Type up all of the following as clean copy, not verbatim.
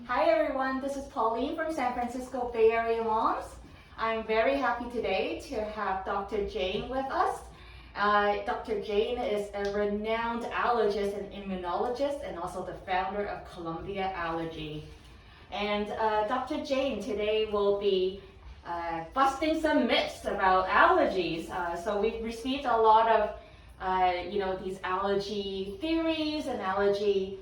Hi everyone, this is Pauline from San Francisco Bay Area Moms. I'm very happy today to have Dr. Jain with us. Dr. Jain is a renowned allergist and immunologist and also the founder of Columbia Allergy. And Dr. Jain today will be busting some myths about allergies. So we've received a lot of these allergy theories and allergy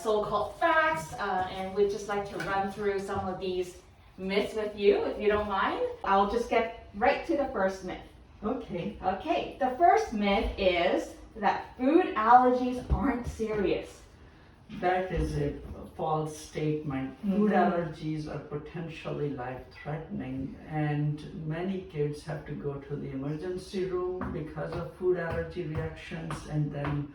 so-called facts, and we'd just like to run through some of these myths with you, if you don't mind. I'll just get right to the first myth. Okay. Okay, the first myth is that food allergies aren't serious. That is a false statement. Food allergies are potentially life-threatening, and many kids have to go to the emergency room because of food allergy reactions, and then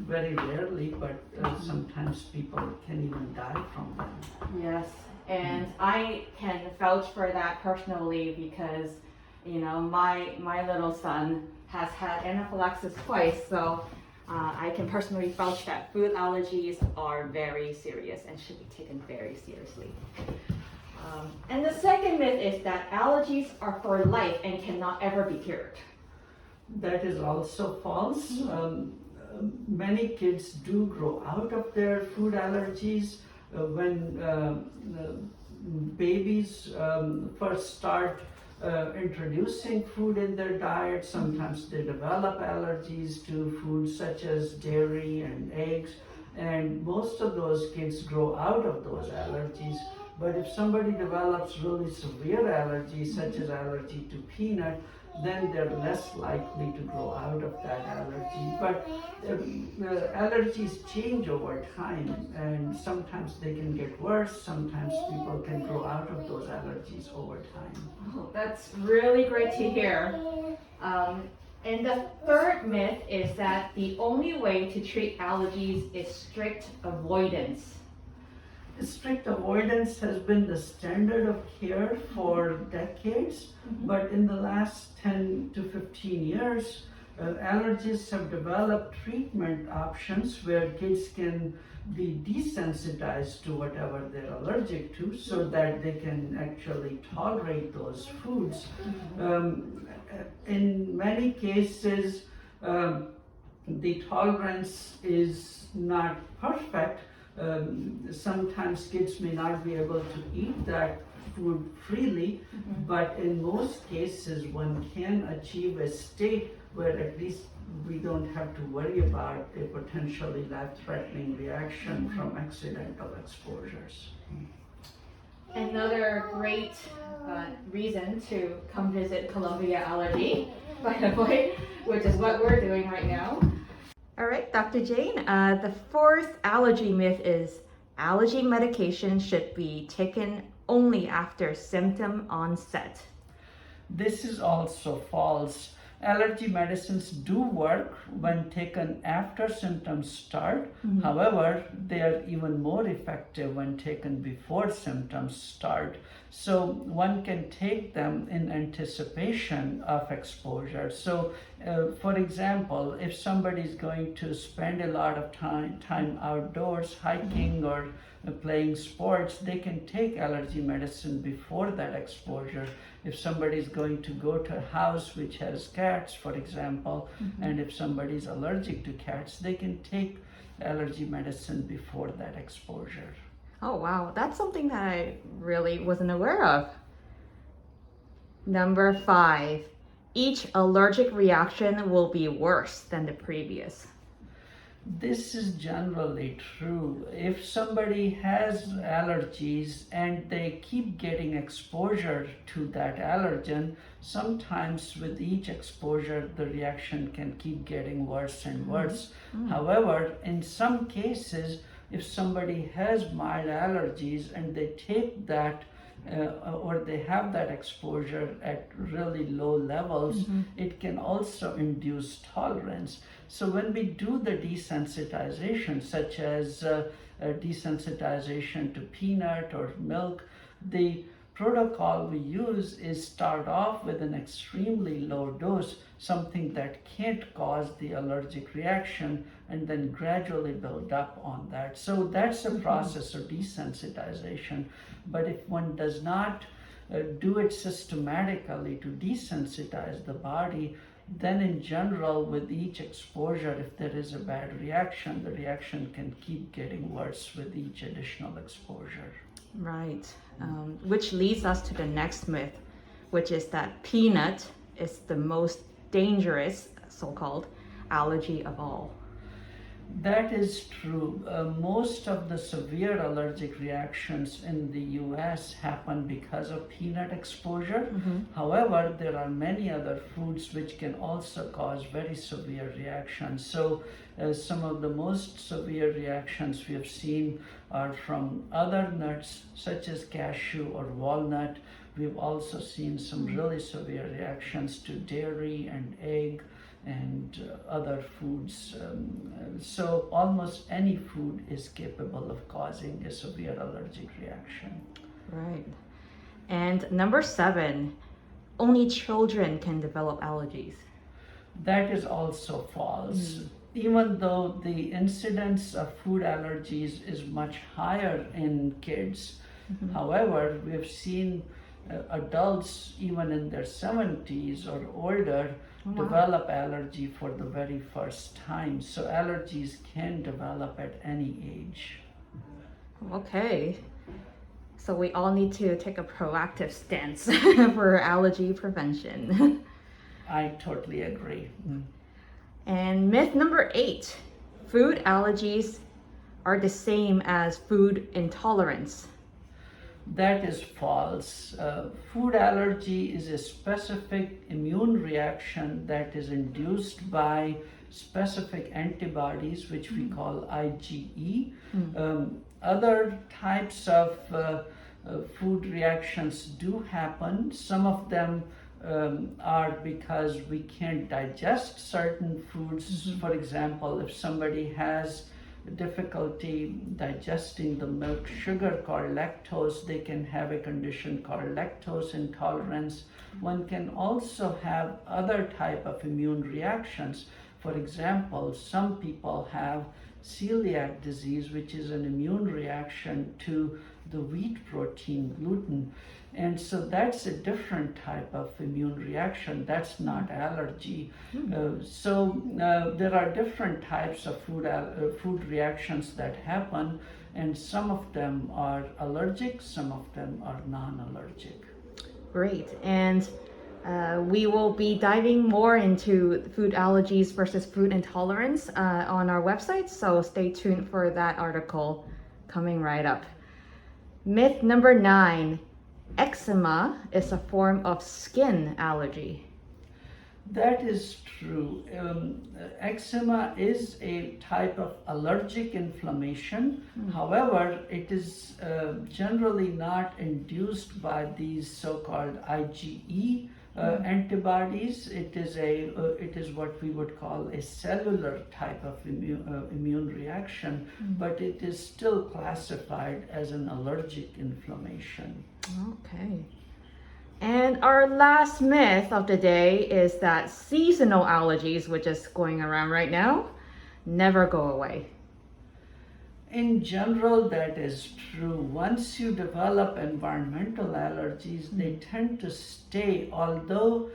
very rarely, but sometimes people can even die from them. Yes, and I can vouch for that personally because, my little son has had anaphylaxis twice, so I can personally vouch that food allergies are very serious and should be taken very seriously. And the second myth is that allergies are for life and cannot ever be cured. That is also false. Many kids do grow out of their food allergies. When babies first start introducing food in their diet, sometimes they develop allergies to foods such as dairy and eggs, and most of those kids grow out of those allergies. But if somebody develops really severe allergies such as allergy to peanut, then they're less likely to grow out of that allergy. But allergies change over time, and sometimes they can get worse, sometimes people can grow out of those allergies over time. Oh, that's really great to hear. And the third myth is that the only way to treat allergies is strict avoidance. Strict avoidance has been the standard of care for decades, but in the last 10 to 15 years, allergists have developed treatment options where kids can be desensitized to whatever they're allergic to so that they can actually tolerate those foods. In many cases, the tolerance is not perfect. Sometimes kids may not be able to eat that food freely, but in most cases one can achieve a state where at least we don't have to worry about a potentially life-threatening reaction from accidental exposures. Another great reason to come visit Columbia Allergy, by the way, which is what we're doing right now. All right, Dr. Jain, the fourth allergy myth is allergy medication should be taken only after symptom onset. This is also false. Allergy medicines do work when taken after symptoms start. However, they are even more effective when taken before symptoms start. So one can take them in anticipation of exposure. So, for example, if somebody is going to spend a lot of time outdoors hiking or playing sports, they can take allergy medicine before that exposure. If somebody is going to go to a house which has cats, for example, and if somebody is allergic to cats, they can take allergy medicine before that exposure. Oh wow, that's something that I really wasn't aware of. Number 5, each allergic reaction will be worse than the previous. This is generally true. If somebody has allergies and they keep getting exposure to that allergen, sometimes with each exposure the reaction can keep getting worse and worse. However, in some cases, if somebody has mild allergies and they take that or they have that exposure at really low levels, it can also induce tolerance. So when we do the desensitization, such as desensitization to peanut or milk, the protocol we use is start off with an extremely low dose, something that can't cause the allergic reaction, and then gradually build up on that. So that's a process of desensitization. But if one does not do it systematically to desensitize the body, then in general, with each exposure, if there is a bad reaction, the reaction can keep getting worse with each additional exposure. Right. Which leads us to the next myth, which is that peanut is the most dangerous, so-called, allergy of all. That is true. Most of the severe allergic reactions in the US happen because of peanut exposure. However, there are many other foods which can also cause very severe reactions. So some of the most severe reactions we have seen are from other nuts such as cashew or walnut. We've also seen some really severe reactions to dairy and egg and other foods. So almost any food is capable of causing a severe allergic reaction. Right. And number 7, only children can develop allergies. That is also false. Even though the incidence of food allergies is much higher in kids, however, we have seen adults, even in their 70s or older, develop allergy for the very first time. So allergies can develop at any age. Okay. So we all need to take a proactive stance for allergy prevention. I totally agree. And myth number 8, food allergies are the same as food intolerance. That is false. Food allergy is a specific immune reaction that is induced by specific antibodies, which we call IgE. Other types of food reactions do happen. Some of them are because we can't digest certain foods. For example, if somebody has difficulty digesting the milk sugar called lactose, they can have a condition called lactose intolerance. One can also have other type of immune reactions. For example, some people have celiac disease, which is an immune reaction to the wheat protein gluten. And so that's a different type of immune reaction. That's not allergy. So there are different types of food reactions that happen, and some of them are allergic, some of them are non-allergic. Great. And we will be diving more into food allergies versus food intolerance on our website. So stay tuned for that article coming right up. Myth number 9. Eczema is a form of skin allergy. That is true. Eczema is a type of allergic inflammation. However, it is generally not induced by these so-called IgE antibodies. It is what we would call a cellular type of immune reaction, but it is still classified as an allergic inflammation. Okay. And our last myth of the day is that seasonal allergies, which is going around right now, never go away. In general, that is true. Once you develop environmental allergies, they tend to stay, although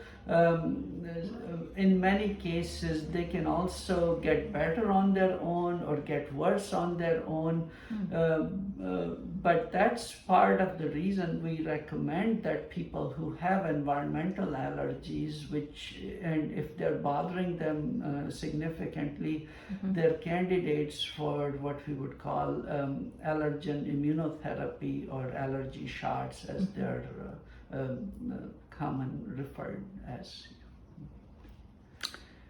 in many cases they can also get better on their own or get worse on their own. But that's part of the reason we recommend that people who have environmental allergies, and if they're bothering them significantly, they're candidates for what we would call allergen immunotherapy or allergy shots, as they're common referred as.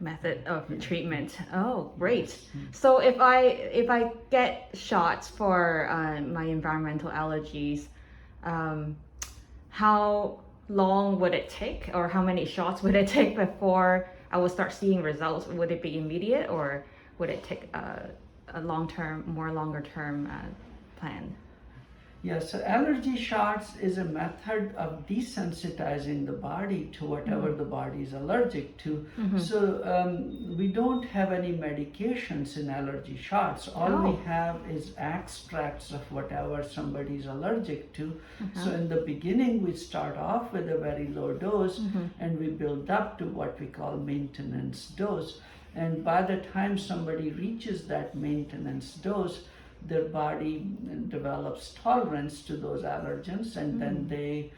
Method of treatment. Oh, great. So if I get shots for my environmental allergies, how long would it take, or how many shots would it take before I will start seeing results? Would it be immediate, or would it take a longer term plan? Yes, so allergy shots is a method of desensitizing the body to whatever the body is allergic to. So we don't have any medications in allergy shots. All we have is extracts of whatever somebody is allergic to. So in the beginning, we start off with a very low dose and we build up to what we call maintenance dose. And by the time somebody reaches that maintenance dose, their body develops tolerance to those allergens, and then they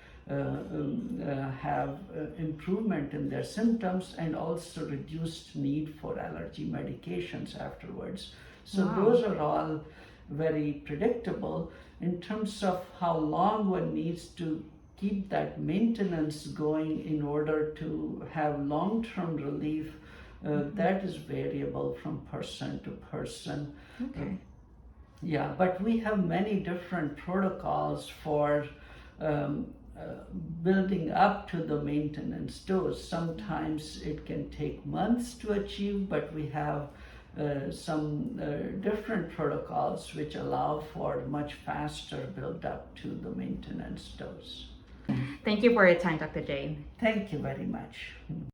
have improvement in their symptoms and also reduced need for allergy medications afterwards. So those are all very predictable. In terms of how long one needs to keep that maintenance going in order to have long-term relief, that is variable from person to person. Okay. Yeah, but we have many different protocols for building up to the maintenance dose. Sometimes it can take months to achieve, but we have some different protocols which allow for much faster build up to the maintenance dose. Thank you for your time, Dr. Jain. Thank you very much.